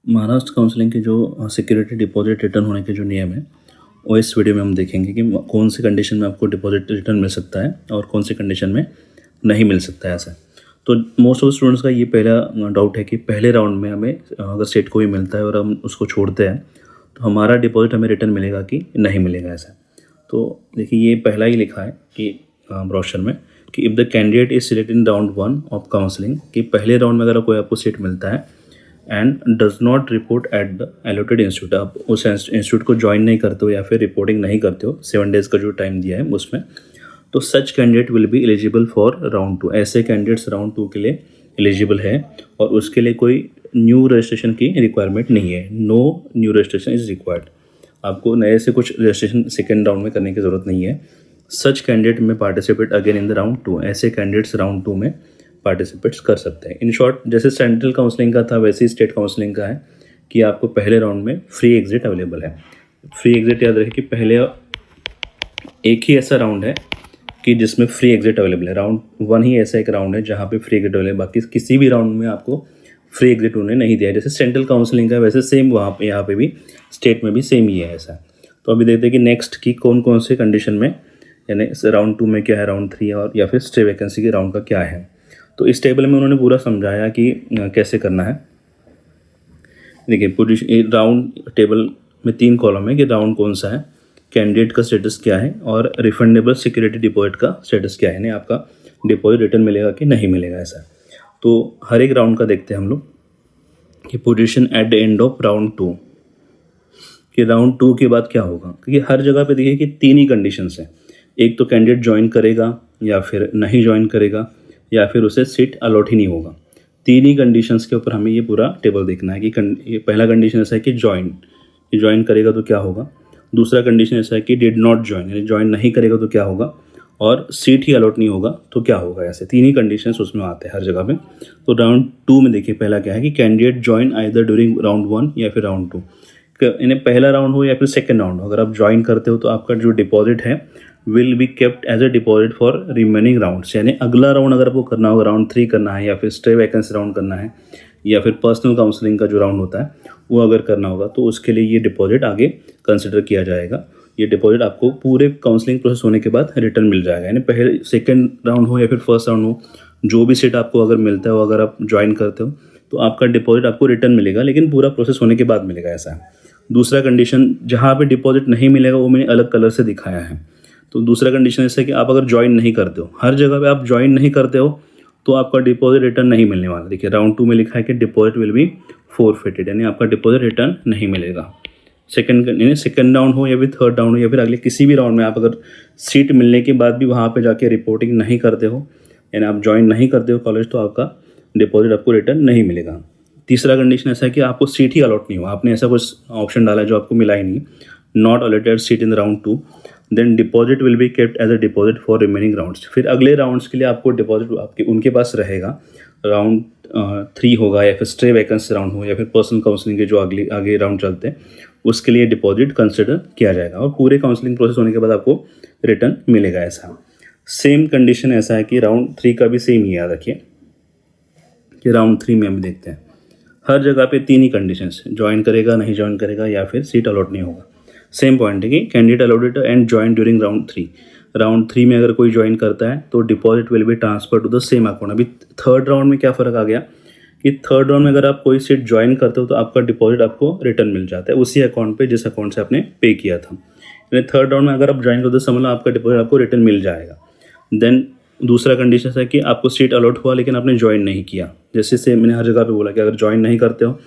Maharashtra counselling के जो security deposit return होने के जो नियम है वो इस वीडियो में हम देखेंगे कि कौन सी कंडीशन में आपको डिपॉजिट रिटर्न मिल सकता है और कौन सी कंडीशन में नहीं मिल सकता है ऐसा। तो मोस्ट ऑफ स्टूडेंट्स का ये पहला डाउट है कि पहले राउंड में हमें अगर सेट को ही मिलता है और हम उसको छोड़ते हैं तो हमारा डिपॉजिट हमें रिटर्न मिलेगा कि नहीं मिलेगा ऐसा। तो देखिए ये पहला ही लिखा है कि ब्रोशर में कि if the candidate is selected in round 1 of counselling, कि पहले राउंड में अगर कोई आपको सीट मिलता है and does not report at the allotted institute, आप उस इंस्टीट्यूट को ज्वाइन नहीं करते हो या फिर रिपोर्टिंग नहीं करते हो 7 डेज़ का जो टाइम दिया है उसमें, तो सच candidate will be eligible for round 2। ऐसे कैंडिडेट्स राउंड 2 के लिए एलिजिबल है और उसके लिए कोई न्यू रजिस्ट्रेशन की रिक्वायरमेंट नहीं है। No new registration is required. आपको नए से कुछ रजिस्ट्रेशन सेकेंड राउंड में करने की ज़रूरत नहीं है। सच कैंडिडेट में participate again in the round 2। ऐसे कैंडिडेट्स राउंड 2 में पार्टिसिपेट्स कर सकते हैं। इन शॉर्ट जैसे सेंट्रल काउंसलिंग का था वैसे ही स्टेट काउंसलिंग का है कि आपको पहले राउंड में फ्री एग्जिट अवेलेबल है। फ्री एग्जिट याद रहे कि पहले एक ही ऐसा राउंड है कि जिसमें फ्री एग्जिट अवेलेबल है। राउंड 1 ही ऐसा एक राउंड है जहाँ पे फ्री एग्जिट अवेलेबल है, बाकी किसी भी राउंड में आपको फ्री एग्जिट उन्होंने नहीं दिया है। जैसे सेंट्रल काउंसलिंग का वैसे सेम वहाँ पे यहाँ पे भी स्टेट में भी सेम ही है ऐसा। तो अभी देखते हैं कि नेक्स्ट की कौन कौन से कंडीशन में, यानी राउंड 2 में क्या है, राउंड 3 और या फिर स्टे वैकेंसी के राउंड का क्या है। तो इस टेबल में उन्होंने पूरा समझाया कि कैसे करना है। देखिए पोजीशन राउंड टेबल में 3 कॉलम है कि राउंड कौन सा है, कैंडिडेट का स्टेटस क्या है और रिफंडेबल सिक्योरिटी डिपॉजिट का स्टेटस क्या है, यानी आपका डिपॉजिट रिटर्न मिलेगा कि नहीं मिलेगा ऐसा। तो हर एक राउंड का देखते हैं हम लोग कि position at the end of round 2, कि राउंड 2 के बाद क्या होगा। क्योंकि हर जगह पे देखिए कि 3 ही कंडीशंस हैं। एक तो कैंडिडेट ज्वाइन करेगा या फिर नहीं ज्वाइन करेगा या फिर उसे सीट अलॉट ही नहीं होगा। 3 ही कंडीशंस के ऊपर हमें ये पूरा टेबल देखना है कि ये पहला कंडीशन ऐसा है कि ज्वाइन करेगा तो क्या होगा। दूसरा कंडीशन ऐसा है कि डिड नॉट ज्वाइन, यानी ज्वाइन नहीं करेगा तो क्या होगा, और सीट ही अलॉट नहीं होगा तो क्या होगा। ऐसे 3 ही कंडीशंस उसमें आते हैं हर जगह पे। तो राउंड 2 में देखिए पहला क्या है कि candidate join either during round 1 या फिर राउंड 2। इन्हें पहला राउंड हो या फिर सेकेंड राउंड हो, अगर आप ज्वाइन करते हो तो आपका जो डिपॉजिट है will be kept as a deposit for remaining rounds. यानी अगला राउंड अगर आपको करना होगा, राउंड 3 करना है या फिर स्टे वैकेंसी राउंड करना है या फिर पर्सनल काउंसलिंग का जो राउंड होता है वो अगर करना होगा तो उसके लिए ये डिपॉजिट आगे कंसिडर किया जाएगा। ये डिपॉजिट आपको पूरे काउंसलिंग प्रोसेस होने के बाद रिटर्न मिल जाएगा। यानी पहले सेकेंड राउंड हो या फिर फर्स्ट राउंड हो, जो भी सीट आपको अगर मिलता है वो अगर आप ज्वाइन करते हो तो आपका डिपॉजिट आपको रिटर्न मिलेगा, लेकिन पूरा प्रोसेस होने के बाद मिलेगा ऐसा है। दूसरा कंडीशन जहाँ पे डिपॉजिट नहीं मिलेगा वो मैंने अलग कलर से दिखाया है। तो दूसरा कंडीशन ऐसा है कि आप अगर ज्वाइन नहीं करते हो, हर जगह पे आप ज्वाइन नहीं करते हो तो आपका डिपॉजिट रिटर्न नहीं मिलने वाला। देखिए राउंड 2 में लिखा है कि डिपॉजिट विल बी फोरफिटेड, यानी आपका डिपॉजिट रिटर्न नहीं मिलेगा। सेकेंड राउंड हो या फिर थर्ड राउंड हो या फिर अगले किसी भी राउंड में आप अगर सीट मिलने के बाद भी वहाँ पे जाके रिपोर्टिंग नहीं करते हो, यानी आप ज्वाइन नहीं करते हो कॉलेज, तो आपका डिपॉजिट आपको रिटर्न नहीं मिलेगा। तीसरा कंडीशन ऐसा है कि आपको सीट ही अलॉट नहीं हुआ, आपने ऐसा कुछ ऑप्शन डाला है जो आपको मिला ही नहीं, not allotted seat in round 2, then deposit will be kept as a deposit for remaining rounds. फिर अगले राउंड्स के लिए आपको डिपॉजिट आपके उनके पास रहेगा। राउंड 3 होगा या फिर स्टे वैकेंसी राउंड हो या फिर पर्सनल काउंसलिंग के जो आगे राउंड चलते हैं उसके लिए डिपॉजिट कंसिडर किया जाएगा और पूरे काउंसलिंग प्रोसेस होने के बाद आपको रिटर्न मिलेगा ऐसा। सेम कंडीशन ऐसा है कि राउंड 3 का भी सेम ही याद रखिए कि राउंड 3 में हम देखते हैं हर जगह पे 3 ही कंडीशंस, ज्वाइन करेगा, नहीं ज्वाइन करेगा या फिर सीट अलॉट नहीं होगा। सेम पॉइंट है कि candidate allotted and join during round 3। Round 3 में अगर कोई ज्वाइन करता है तो deposit will be transfer to the same account. अभी थर्ड राउंड में क्या फ़र्क आ गया कि थर्ड राउंड में अगर आप कोई सीट ज्वाइन करते हो तो आपका डिपॉजिट आपको रिटर्न मिल जाता है उसी अकाउंट पे जिस अकाउंट से आपने पे किया था। यानी थर्ड राउंड में अगर आप ज्वाइन करते हो तो समझ लो आपका डिपॉजिट आपको रिटर्न मिल जाएगा। देन दूसरा कंडीशन है कि आपको सीट अलॉट हुआ लेकिन आपने ज्वाइन नहीं किया। जैसे से मैंने हर जगह पे बोला कि अगर ज्वाइन नहीं करते हो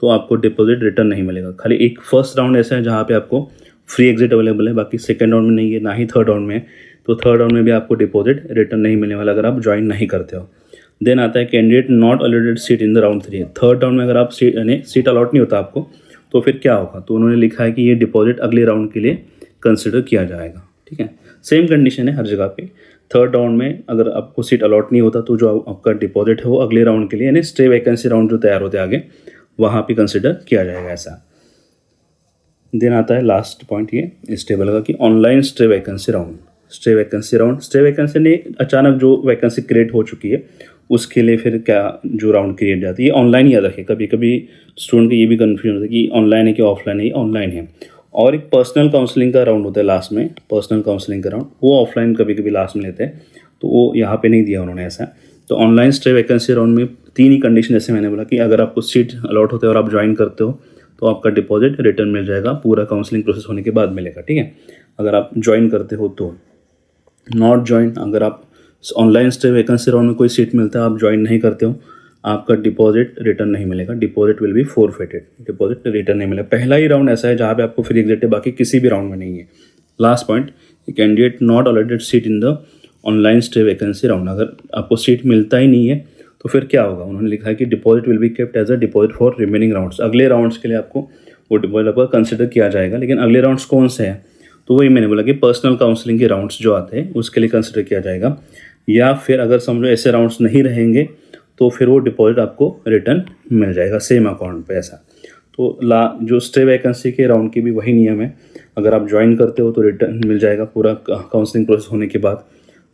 तो आपको डिपॉजिट रिटर्न नहीं मिलेगा। खाली एक फर्स्ट राउंड ऐसा है जहाँ पे आपको फ्री एग्जिट अवेलेबल है, बाकी सेकंड राउंड में नहीं है, ना ही थर्ड राउंड में है। तो थर्ड राउंड में भी आपको डिपॉजिट रिटर्न नहीं मिलने वाला अगर आप ज्वाइन नहीं करते हो। देन आता है candidate not allotted seat in the round 3। Third round में अगर आप सीट अलॉट नहीं होता आपको तो फिर क्या होगा, तो उन्होंने लिखा है कि ये डिपॉजिट अगले राउंड के लिए कंसिडर किया जाएगा। ठीक है, सेम कंडीशन है हर जगह पे। थर्ड राउंड में अगर आपको सीट अलॉट नहीं होता तो जो आपका डिपॉजिट है वो अगले राउंड के लिए, यानी स्टे वैकेंसी राउंड जो तैयार होते हैं आगे, वहाँ पे कंसिडर किया जाएगा ऐसा। देन आता है लास्ट पॉइंट ये इस टेबल का कि online stay vacancy round. Stay vacancy ने अचानक जो वैकेंसी क्रिएट हो चुकी है उसके लिए फिर क्या जो राउंड क्रिएट जाती है, ये ऑनलाइन याद रखें। कभी कभी स्टूडेंट को ये भी कन्फ्यूजन होता है कि ऑनलाइन है कि ऑफलाइन है। ये ऑनलाइन है। और एक पर्सनल काउंसलिंग का राउंड होता है लास्ट में, पर्सनल काउंसलिंग का राउंड, वो ऑफलाइन कभी कभी लास्ट में लेते हैं, तो वो यहाँ पे नहीं दिया उन्होंने ऐसा। तो ऑनलाइन स्टे वैकेंसी राउंड में 3 ही कंडीशन, जैसे मैंने बोला कि अगर आपको सीट अलॉट होते हैं और आप ज्वाइन करते हो तो आपका डिपॉजिट रिटर्न मिल जाएगा, पूरा काउंसलिंग प्रोसेस होने के बाद मिलेगा, ठीक है। अगर आप ज्वाइन करते हो तो। नॉट ज्वाइन, अगर आप ऑनलाइन स्टे वैकेंसी राउंड में कोई सीट मिलता है, आप ज्वाइन नहीं करते हो, आपका डिपॉजिट रिटर्न नहीं मिलेगा, deposit will B forfeited, deposit return नहीं मिलेगा। पहला ही राउंड ऐसा है जहाँ पे आपको फ्री एग्जिट है, बाकी किसी भी राउंड में नहीं है। Last point, candidate not allotted seat in the online stay vacancy round, अगर आपको सीट मिलता ही नहीं है तो फिर क्या होगा, उन्होंने लिखा है कि deposit will be kept as a deposit for remaining rounds, अगले राउंड्स के लिए आपको वो डिपॉजिट आपका कंसिडर किया जाएगा। लेकिन अगले राउंड्स कौन से हैं, तो वही मैंने बोला कि पर्सनल काउंसलिंग के राउंड्स जो आते हैं उसके लिए कंसिडर किया जाएगा, या फिर अगर समझो ऐसे राउंड्स नहीं रहेंगे तो फिर वो डिपॉजिट आपको रिटर्न मिल जाएगा सेम अकाउंट पे ऐसा। तो जो स्टे वैकेंसी के राउंड की भी वही नियम है, अगर आप ज्वाइन करते हो तो रिटर्न मिल जाएगा पूरा काउंसलिंग प्रोसेस होने के बाद,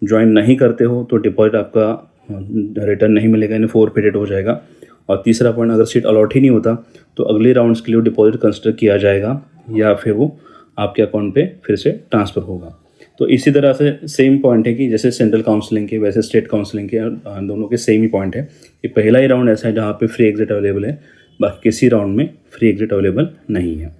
ज्वाइन नहीं करते हो तो डिपॉजिट आपका रिटर्न नहीं मिलेगा, यानी फोरफिटेड हो जाएगा। और तीसरा पॉइंट, अगर सीट अलॉट ही नहीं होता तो अगले राउंड्स के लिए डिपॉजिट कंसिडर किया जाएगा, या फिर वो आपके अकाउंट पे फिर से ट्रांसफ़र होगा। तो इसी तरह से सेम पॉइंट है कि जैसे सेंट्रल काउंसलिंग के वैसे स्टेट काउंसलिंग के दोनों के सेम ही पॉइंट है। ये पहला ही राउंड ऐसा है जहाँ पे फ्री एग्जिट अवेलेबल है, बाकी किसी राउंड में फ्री एग्जिट अवेलेबल नहीं है।